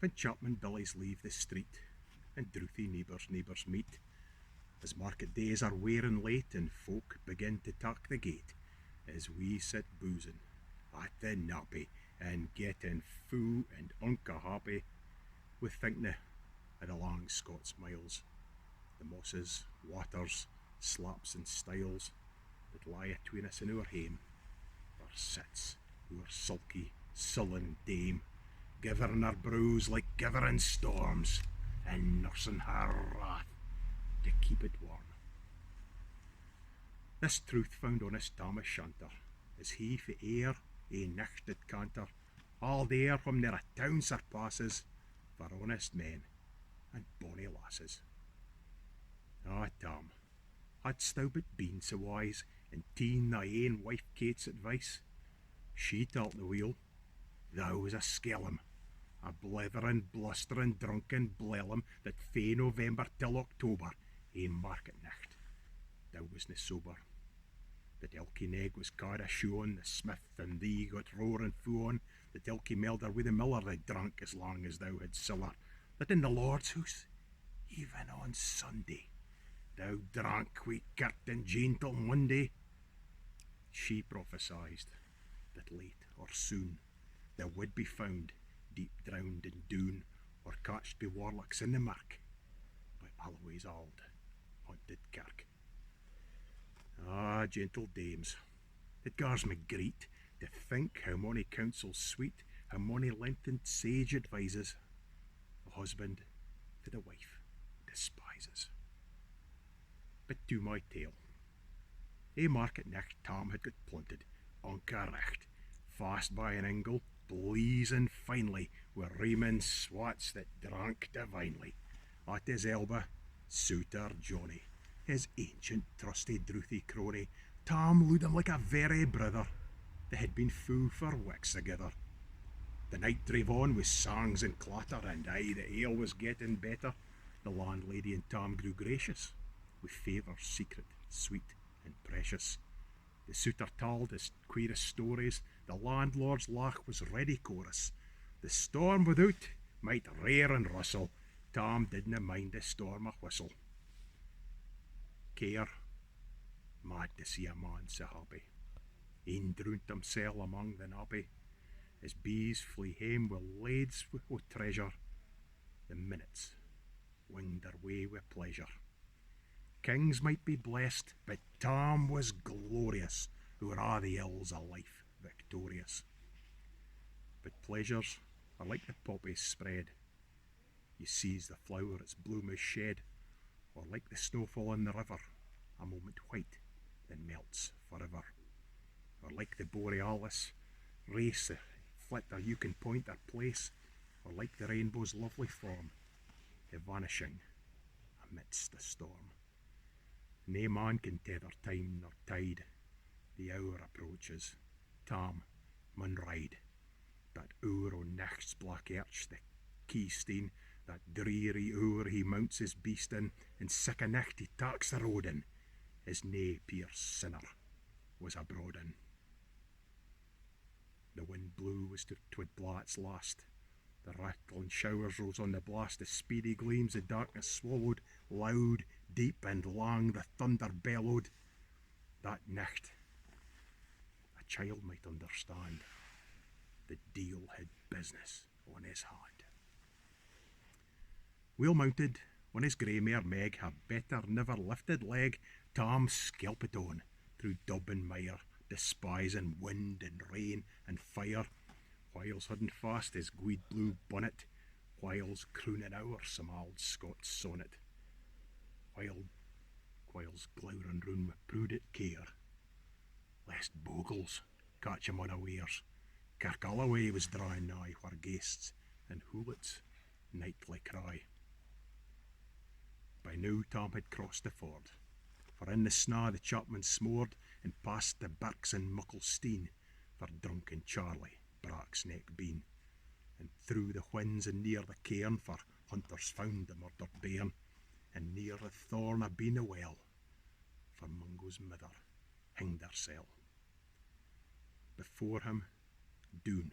When chapman billies leave the street, and drouthy neighbours meet, as market days are wearing late, and folk begin to talk the gate, as we sit boozing at the nappy, and getting fou and unca happy, we thinkna of the long Scots miles, the mosses, waters, slaps and stiles that lie atween us in our hame, where sits our sulky, sullen dame, givering her brows like givering storms, and nursing her wrath to keep it warm. This truth found honest Thomas Shanter, as he for air a nicht did canter, all there from near a town surpasses, for honest men and bonny lasses. Ah, Tom, hadst thou but been so wise, and ta'en thy ain wife Kate's advice, she taught the wheel, thou was a skellum, a blethering, blustering, drunken blellum, that fae November till October, a market nicht, thou wasna sober. That ilky neg was caught a shoon, the smith and thee got roaring fuon, that ilky melder with the miller they drank as long as thou had siller, that in the Lord's house, even on Sunday, thou drank wi' Kirk and Jane till Monday. She prophesied that late or soon thou would be found deep drowned in Doon, or catched by warlocks in the mirk, by Alloway's auld haunted Kirk. Ah, gentle dames, it gars me greet to think how mony counsels sweet, how mony lengthened sage advises, a husband for the wife despises. But to my tale. A market nicht Tom had got planted, unca recht, fast by an ingle, blazing finely, with Raymond swats that drank divinely. At his elbow, Suitor Johnny, his ancient trusty drouthy crony, Tom looed him like a very brother. They had been fou for weeks together. The night drave on with songs and clatter, and aye, the ale was getting better. The landlady and Tom grew gracious, with favours secret, sweet and precious. The suitor told his queerest stories, the landlord's laugh was ready chorus. The storm without might rear and rustle, Tom didna mind the storm a whistle. Care, mad to see a man so happy, een droont himsel among the nappy, as bees flee hame with lades o' treasure, the minutes winged their way with pleasure. Kings might be blessed, but Tom was glorious, o'er a' the ills of life victorious. But pleasures are like the poppies spread, you seize the flower its bloom is shed, or like the snowfall in the river, a moment white, then melts forever. Or like the borealis, race the flit a you can point their place, or like the rainbow's lovely form, vanishing amidst the storm. Nae man can tether time nor tide, the hour approaches, Tom mun ride, that hour o' nicht's black arch, the keystone, that dreary hour he mounts his beast in, and sick a nicht he taks the road in, as nae peer sinner was abroad in. The wind blew as twould blaw its last, the rattling showers rose on the blast, the speedy gleams the darkness swallowed, loud, deep and long the thunder bellowed. That nicht a child might understand, the deil had business on his hand. Wheel mounted on his grey mare Meg, a better never lifted leg, Tom skelpit on through dub and mire, despising wind and rain and fire, whiles holding fast his gweed blue bonnet, whiles crooning ower some auld Scots sonnet, whiles glowering round with prudent care, lest bogles catch him unawares. Kirk Alloway was drawing nigh, where ghasts and hoolits nightly cry. By now Tom had crossed the ford, for in the snaw the chapman smored, and past the birks and Mucklesteen, for drunken Charlie Brack's neck been, and through the whins and near the cairn, for hunters found the murdered bairn, and near the thorn a been a well, for Mungo's mither hinged hersel. Before him Doon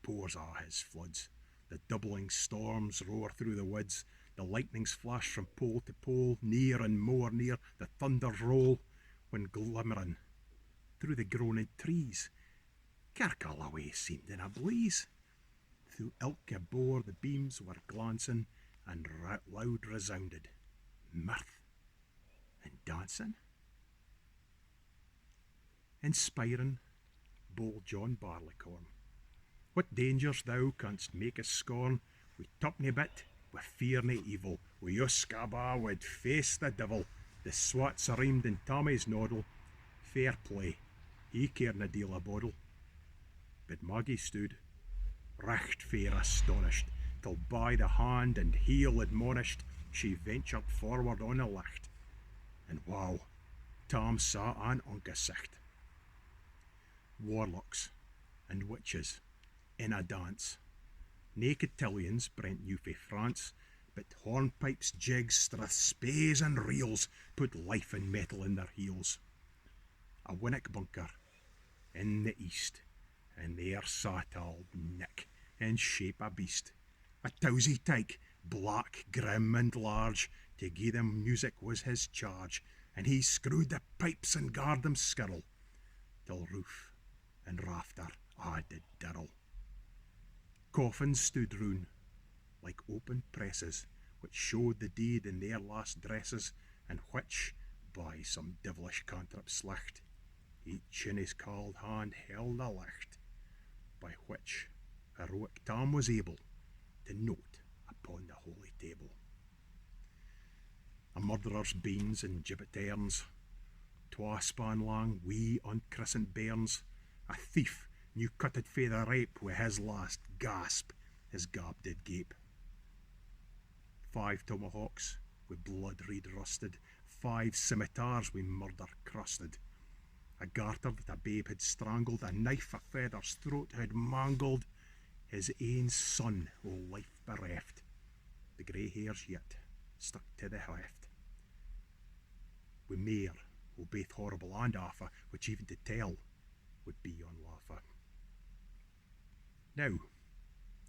pours a' his floods, The doubling storms roar through the woods, the lightnings flash from pole to pole, near and more near, the thunders roll, when glimmering through the groaning trees, Kirk Alloway seemed in a blaze. Through ilka bore the beams were glancing, and loud resounded mirth and dancing. Inspiring bold John Barleycorn, what dangers thou canst make us scorn, we tuppenny bit, with fear nae evil, we Uskaba would face the devil, the swats rhymed in Tommy's noddle, fair play, he caredna deal a boddle. But Maggie stood, recht fair astonished, till by the hand and heel admonished, she ventured forward on the licht, and wow, Tom saw an unca sicht. Warlocks and witches in a dance, nae cotillions brent you fae France, but hornpipes, jigs, strathspeys and reels put life and metal in their heels. A winnock bunker in the east, and there sat old Nick in shape a beast, a towsy tyke, black, grim and large, to gie them music was his charge, and he screwed the pipes and guard them skirl, till roof and rafter a did dirl. Coffins stood round like open presses, which showed the deed in their last dresses, and which, by some devilish cantrip slicht, each in his cauld hand held a licht, by which heroic Tom was able to note upon the holy table. A murderer's beans and gibbet airns, twa span lang wee unchristened bairns, a thief new cutted fae the rape, wi' his last gasp his gab did gape. 5 tomahawks wi' blood reed rusted, 5 scimitars wi' murder crusted, a garter that a babe had strangled, a knife a feather's throat had mangled, his ain son o' life bereft, the grey hairs yet stuck to the heft, wi' mair o' baith horrible and awfu', which even to tell would be unlawfu'. Now,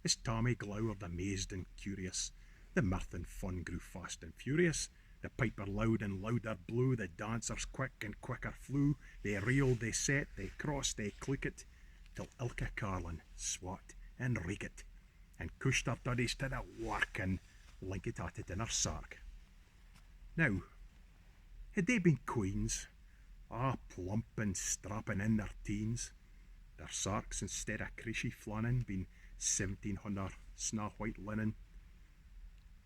as Tommy glowered amazed and curious, the mirth and fun grew fast and furious. The piper loud and louder blew, the dancers quick and quicker flew. They reeled, they set, they crossed, they clickit, till ilka carlin swat and reekit, and cushed their duddies to the work and linkit at it in her sark. Now, had they been queens, plump and strapping in their teens, their sarks instead of creashy flannin been 1700 sna white linen,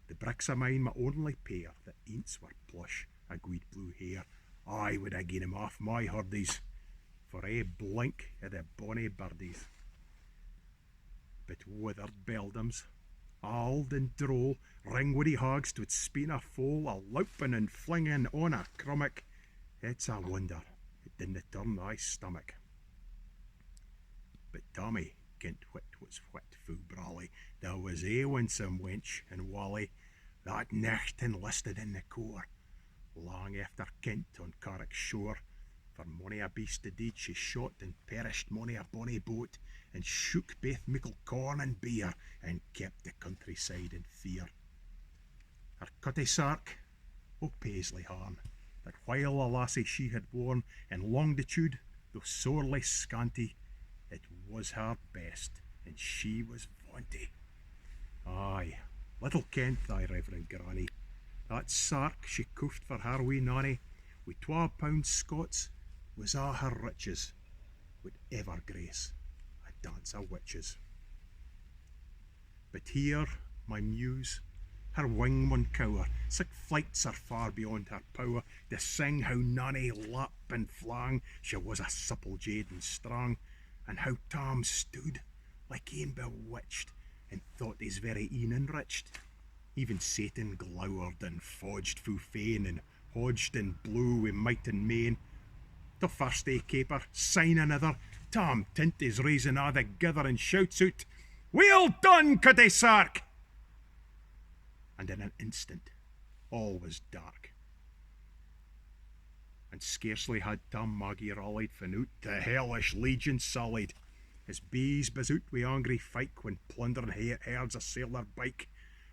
the bricks o' mine my only pair, that ance were plush, a gweed blue hair, I would ha' gi'en him off my hurdies, for ae blink o' the bonny birdies. But withered beldams, auld and droll, ringwoody hogs twould speen a foal, a loupin' and flingin' on a crummock, it's a wonder it didna turn thy stomach. But Tommy kent what was what fu brawly, there was ae winsome wench and Wally, that nicht enlisted in the corps, long after Kent on Carrick's shore, for mony a beast of deed she shot and perished mony a bonny boat, and shook baith mickle corn and beer, and kept the countryside in fear. Her cutty sark, o' Paisley harn, that while a lassie she had borne, in longitude, though sorely scanty, it was her best, and she was vaunty. Aye, little kent thy reverend granny, that sark she coofed for her wee nonny, wi' £12 Scots, was a' her riches, would ever grace a dance o' witches. But here, my muse, her wing maun cower, sic flights are far beyond her power, to sing how Nanny lap and flang, she was a supple jade and strong, and how Tom stood like ane bewitched, and thought his very een enriched. Even Satan glowered and fodged fu fain, and hodged and blew wi' might and main. The first ae caper, sign another, Tom tint his reason a' thegither, and shouts out, "Well done, Cutty Sark!" And in an instant all was dark, and scarcely had Tom Maggie rallied, fin out the hellish legion sullied. As bees buzz out wi' angry fyke when plundering herds assail their bike.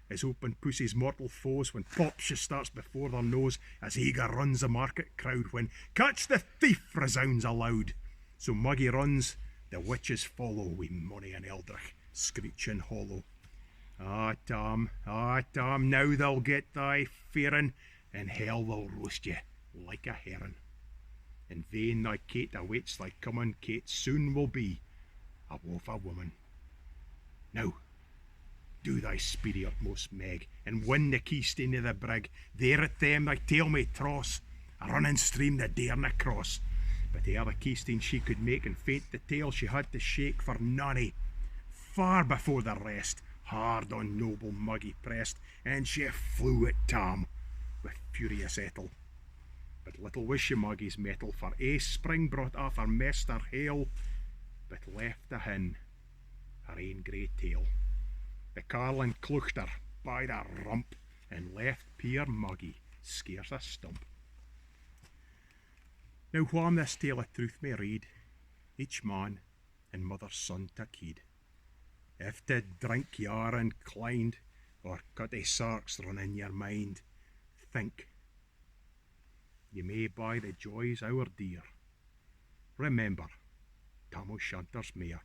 As open pussy's mortal foes when pop she starts before their nose. As eager runs the market crowd when catch the thief resounds aloud. So Muggy runs, the witches follow wi' money and eldritch screeching hollow. Ah, Tam, now they'll get thy fearing, and hell they'll roast ye like a herring. In vain thy Kate awaits thy coming, Kate soon will be a wolf a woman. Now, do thy speedy utmost, Meg, and win the keystone of the brig. There at them thy tail may toss, a running stream they darena cross. But ere the keystone she could make and faint the tail she had to shake, for nonny, far before the rest, hard on noble Muggy pressed, and she flew at Tam with furious ettle. But little was she Muggy's mettle, for ae spring brought off her master hail, but left ahin her ain grey tail. The carlin cloughed her by the rump, and left puir Muggy scarce a stump. Now wham this tale of truth may read, each man and mother's son tak heed. If to drink ye are inclined, or cutty sarks run in your mind, think ye may buy the joys our dear. Remember Tam o' Shanter's mare.